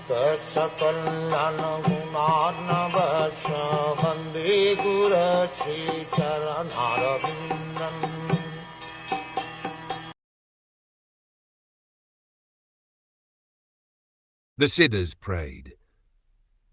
Saksakallan gunarnavasya Vande Guru Sri Charanarvindam. The Siddhas prayed.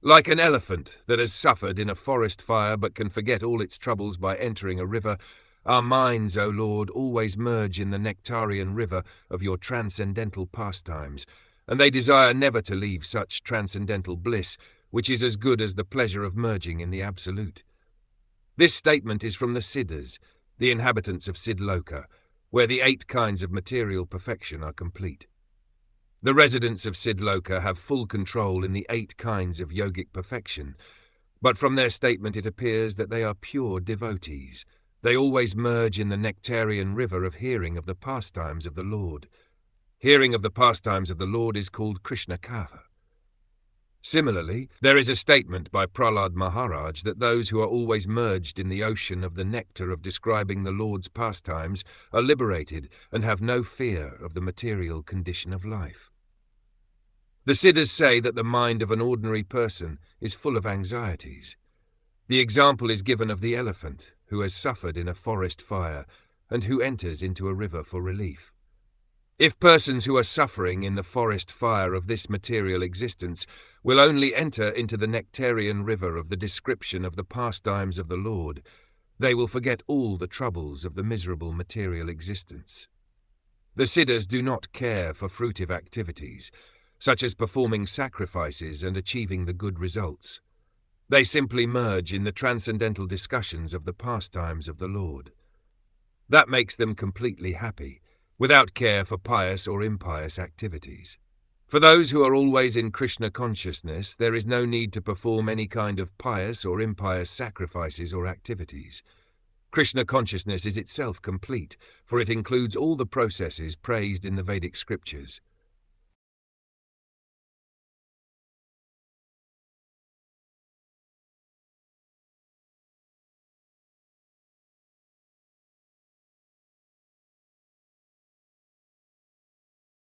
Like an elephant that has suffered in a forest fire but can forget all its troubles by entering a river, our minds, O Lord, always merge in the nectarian river of your transcendental pastimes, and they desire never to leave such transcendental bliss, which is as good as the pleasure of merging in the Absolute. This statement is from the Siddhas, the inhabitants of Siddhloka, where the 8 kinds of material perfection are complete. The residents of Siddhloka have full control in the 8 kinds of yogic perfection, but from their statement it appears that they are pure devotees. They always merge in the nectarian river of hearing of the pastimes of the Lord. Hearing of the pastimes of the Lord is called Krishna Kava. Similarly, there is a statement by Prahlad Maharaj that those who are always merged in the ocean of the nectar of describing the Lord's pastimes are liberated and have no fear of the material condition of life. The Siddhas say that the mind of an ordinary person is full of anxieties. The example is given of the elephant who has suffered in a forest fire and who enters into a river for relief. If persons who are suffering in the forest fire of this material existence will only enter into the nectarian river of the description of the pastimes of the Lord, they will forget all the troubles of the miserable material existence. The Siddhas do not care for fruitive activities, such as performing sacrifices and achieving the good results. They simply merge in the transcendental discussions of the pastimes of the Lord. That makes them completely happy, without care for pious or impious activities. For those who are always in Krishna consciousness, there is no need to perform any kind of pious or impious sacrifices or activities. Krishna consciousness is itself complete, for it includes all the processes praised in the Vedic scriptures.